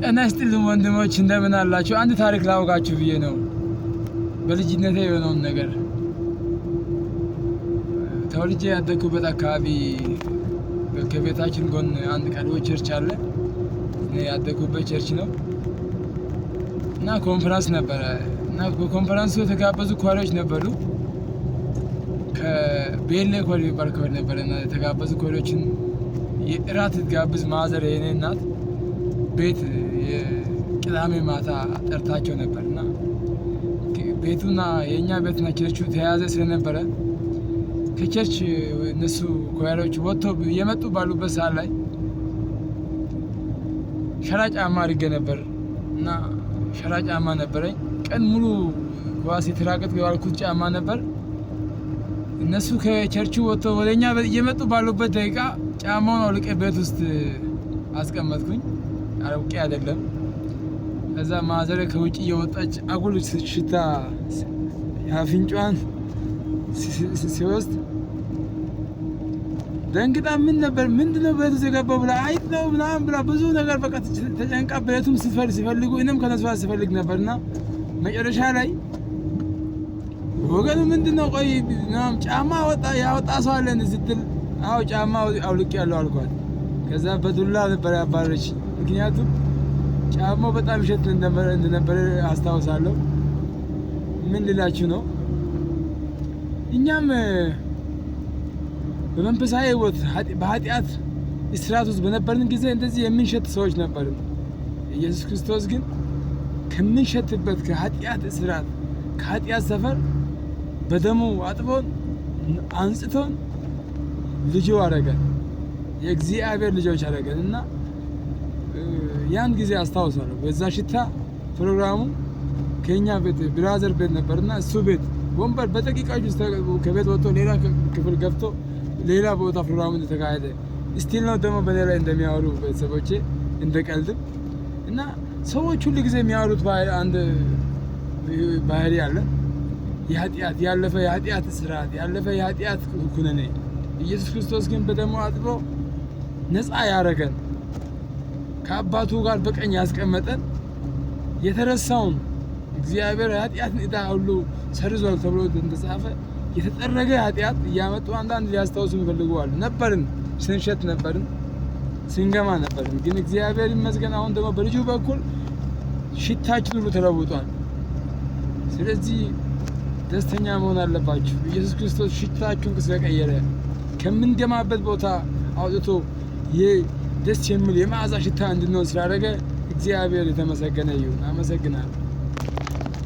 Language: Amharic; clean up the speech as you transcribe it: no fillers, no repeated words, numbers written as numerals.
ጤና ይስጥልኝ ወንድሞች እንደምን አላችሁ? አንድ ታሪክ ላወጋችሁ ብዬ ነው። በልጅነቴ የሆነውን ነገር ተወልጄ ያደግኩበት አካባቢ ከቤታችን ጎን አንድ ቀድሞ ቸርች አለ። ያደግኩበት ቸርች ነው እና ኮንፈረንስ ነበረ እና በኮንፈረንሱ የተጋበዙ ኳሪዎች ነበሩ። ከቤሌ ኳሪ የሚባል ኳሪ ነበረ እና የተጋበዙ ኳሪዎችን እራት ትጋብዝ ማዘር የኔ እናት ቤት ቅዳሜ ማታ ጠርታቸው ነበርና ቤቱና የኛ ቤትና ቸርቹ ተያያዘ ስለነበረ ከቸርች እነሱ ኳሪዎች ወጥተው እየመጡ ባሉበት ሰዓት ላይ ሸራ ጫማ አድርጌ ነበር እና ሸራ ጫማ ነበረኝ። ቀን ሙሉ ኳስ የተራገጥኩ ያልኩት ጫማ ነበር። እነሱ ከቸርቹ ወጥተው ወደኛ እየመጡ ባሉበት ደቂቃ ጫማውን አውልቄ ቤት ውስጥ አስቀመጥኩኝ። አውቄ አይደለም። ከዛ ማዘረ ከውጭ እየወጣች አጉል ሽታ አፍንጫዋን ሲወስድ ደንግጣ ምን ነበር ምንድነው ቤት ውስጥ የገባው ብላ አይት ነው ምናምን ብላ ብዙ ነገር በቃ ተጨንቃ ቤቱም ሲፈልጉ እኔም ከነሱ ሲፈልግ ነበርና መጨረሻ ላይ ወገኑ ምንድነው ቆይ ምናምን ጫማ ያወጣ ሰው አለን ስትል አዎ ጫማ አውልቄ ያለው አልኳት። ከዛ በዱላ ነበር ያባረች። ምክንያቱም ጫማው በጣም ይሸት እንደነበረ አስታውሳለሁ። ምን ልላችሁ ነው፣ እኛም በመንፈሳዊ ሕይወት በኃጢአት እስራት ውስጥ በነበርን ጊዜ እንደዚህ የምንሸት ሰዎች ነበርን። ኢየሱስ ክርስቶስ ግን ከምንሸትበት ከኃጢአት እስራት ከኃጢአት ሰፈር በደሙ አጥቦን አንጽቶን ልጁ አደረገን፣ የእግዚአብሔር ልጆች አደረገን እና ያን ጊዜ አስታውሳለሁ። በዛ ሽታ ፕሮግራሙ ከኛ ቤት ብራዘር ቤት ነበርና እሱ ቤት ወንበር በደቂቃዎች ውስጥ ከቤት ወጥቶ ሌላ ክፍል ገብቶ ሌላ ቦታ ፕሮግራሙ እንደተካሄደ ስቲል ነው ደግሞ በኔ ላይ እንደሚያወሩ ቤተሰቦቼ እንደቀልድም እና ሰዎች ሁሉ ጊዜ የሚያወሩት አንድ ባህሪ አለ። የኃጢአት ያለፈ የኃጢአት ስርዓት ያለፈ የኃጢአት ኩነኔ። ኢየሱስ ክርስቶስ ግን በደሙ አጥቦ ነፃ ያደረገን ከአባቱ ጋር በቀኝ ያስቀመጠን የተረሳውን እግዚአብሔር ኃጢአትን ዕዳ ሁሉ ሰርዟል ተብሎ እንደተጻፈ የተጠረገ ኃጢአት እያመጡ አንዳንድ ሊያስታውሱ የሚፈልጉ አሉ። ነበርን፣ ስንሸት ነበርን፣ ስንገማ ነበርን። ግን እግዚአብሔር ይመስገን አሁን ደግሞ በልጁ በኩል ሽታችን ሁሉ ተለውጧል። ስለዚህ ደስተኛ መሆን አለባችሁ። ኢየሱስ ክርስቶስ ሽታችሁን ስለቀየረ ከምንገማበት ቦታ አውጥቶ ደስ የሚል የመዓዛ ሽታ እንድንሆን ስላደረገ እግዚአብሔር የተመሰገነ ይሁን። አመሰግናለሁ።